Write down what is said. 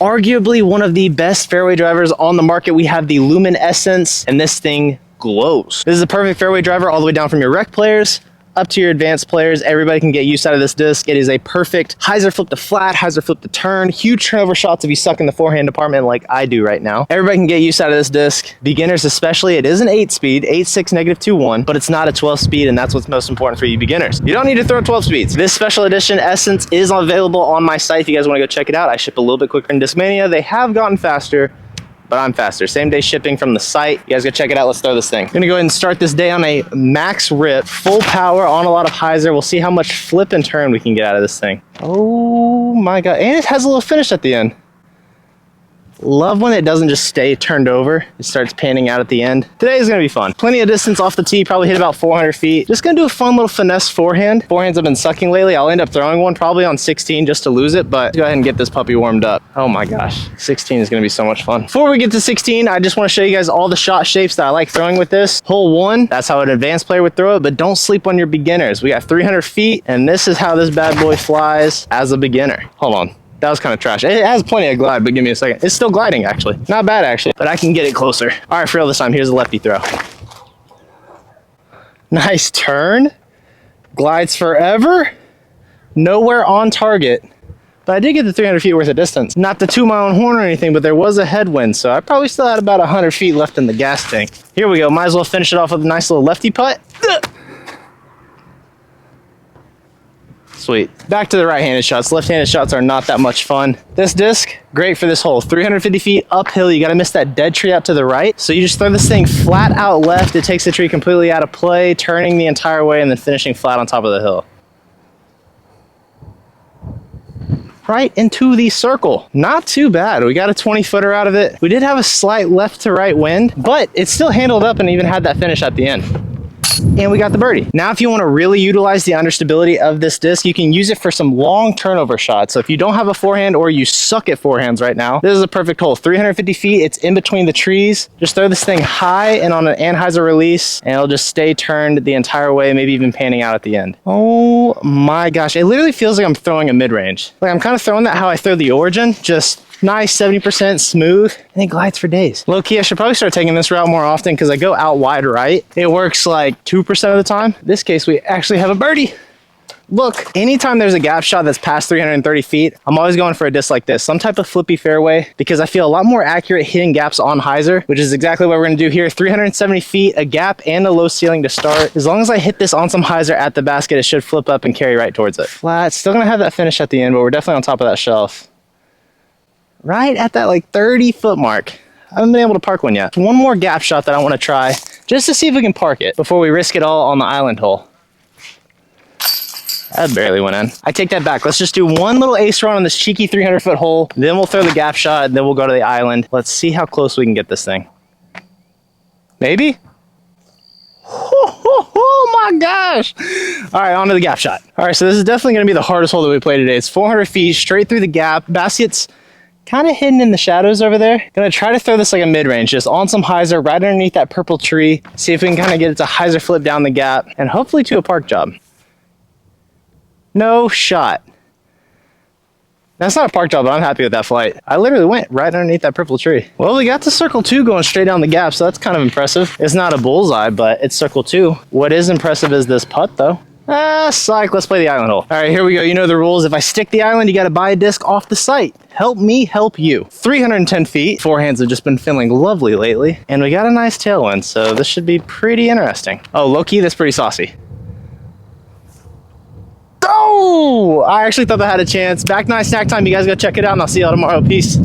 Arguably one of the best fairway drivers on the market. We have the Lumen Essence, and this thing glows. This is a perfect fairway driver all the way down from your rec players up to your advanced players. Everybody can get use out of this disc. It is a perfect hyzer flip to flat, hyzer flip to turn, huge turnover shots if you suck in the forehand department like I do right now. Everybody can get use out of this disc. Beginners especially. It is an 8-speed, 8.6 -2.1, but it's not a 12-speed, and that's what's most important for you beginners. You don't need to throw 12 speeds. This special edition Essence is available on my site if you guys want to go check it out. I ship a little bit quicker than Discmania. They have gotten faster, but I'm faster. Same day shipping from the site. You guys go check it out. Let's throw this thing. I'm gonna go ahead and start this day on a max rip, full power on a lot of hyzer. We'll see how much flip and turn we can get out of this thing. Oh my God, and it has a little finish at the end. Love when it doesn't just stay turned over. It starts panning out at the end. Today is gonna be fun. Plenty of distance off the tee, probably hit about 400 feet. Just gonna do a fun little finesse forehand. Forehands have been sucking lately. I'll end up throwing one probably on 16 just to lose it, but go ahead and get this puppy warmed up. Oh my gosh, 16 is gonna be so much fun. Before we get to 16, I just wanna show you guys all the shot shapes that I like throwing with this. Hole 1, that's how an advanced player would throw it, but don't sleep on your beginners. We got 300 feet, and this is how this bad boy flies as a beginner. Hold on. That was kind of trash. It has plenty of glide, but give me a second. It's still gliding, actually. Not bad, actually, but I can get it closer. All right, for real this time, here's a lefty throw. Nice turn. Glides forever. Nowhere on target. But I did get the 300 feet worth of distance. Not the 2-mile horn or anything, but there was a headwind, so I probably still had about 100 feet left in the gas tank. Here we go. Might as well finish it off with a nice little lefty putt. Sweet. Back to the right-handed shots. Left-handed shots are not that much fun. This disc, great for this hole. 350 feet uphill. You got to miss that dead tree out to the right. So you just throw this thing flat out left. It takes the tree completely out of play, turning the entire way and then finishing flat on top of the hill. Right into the circle. Not too bad. We got a 20-footer out of it. We did have a slight left to right wind, but it still handled up and even had that finish at the end. And we got the birdie. Now, if you want to really utilize the understability of this disc, you can use it for some long turnover shots. So if you don't have a forehand or you suck at forehands right now, this is a perfect hole. 350 feet, it's in between the trees. Just throw this thing high and on an anhyzer release, and it'll just stay turned the entire way, maybe even panning out at the end. Oh my gosh, it literally feels like I'm throwing a mid-range. Like I'm kind of throwing that how I throw the Origin, just nice 70% smooth, and it glides for days. Low key, I should probably start taking this route more often because I go out wide right. It works like 2% of the time. In this case, we actually have a birdie. Look, anytime there's a gap shot that's past 330 feet, I'm always going for a disc like this, some type of flippy fairway, because I feel a lot more accurate hitting gaps on hyzer, which is exactly what we're gonna do here. 370 feet, a gap and a low ceiling to start. As long as I hit this on some hyzer at the basket, it should flip up and carry right towards it. Flat, still gonna have that finish at the end, but we're definitely on top of that shelf. Right at that like 30-foot mark. I haven't been able to park one yet. One more gap shot that I want to try just to see if we can park it before we risk it all on the island hole. That barely went in. I take that back. Let's just do one little ace run on this cheeky 300-foot hole. Then we'll throw the gap shot, and then we'll go to the island. Let's see how close we can get this thing. Maybe? Oh my gosh. All right, on to the gap shot. All right, so this is definitely going to be the hardest hole that we play today. It's 400 feet straight through the gap. Basket's kind of hidden in the shadows over there. Gonna try to throw this like a mid-range, just on some hyzer right underneath that purple tree. See if we can kind of get it to hyzer flip down the gap and hopefully to a park job. No shot. That's not a park job, but I'm happy with that flight. I literally went right underneath that purple tree. Well, we got the circle 2 going straight down the gap, so that's kind of impressive. It's not a bullseye, but it's circle 2. What is impressive is this putt though. Psych, let's play the island hole. All right, here we go. You know the rules. If I stick the island, you got to buy a disc off the site. Help me help you. 310 feet. Forehands have just been feeling lovely lately. And we got a nice tailwind, so this should be pretty interesting. Oh, low-key, that's pretty saucy. Oh! I actually thought I had a chance. Back nine snack time. You guys go check it out, and I'll see y'all tomorrow. Peace.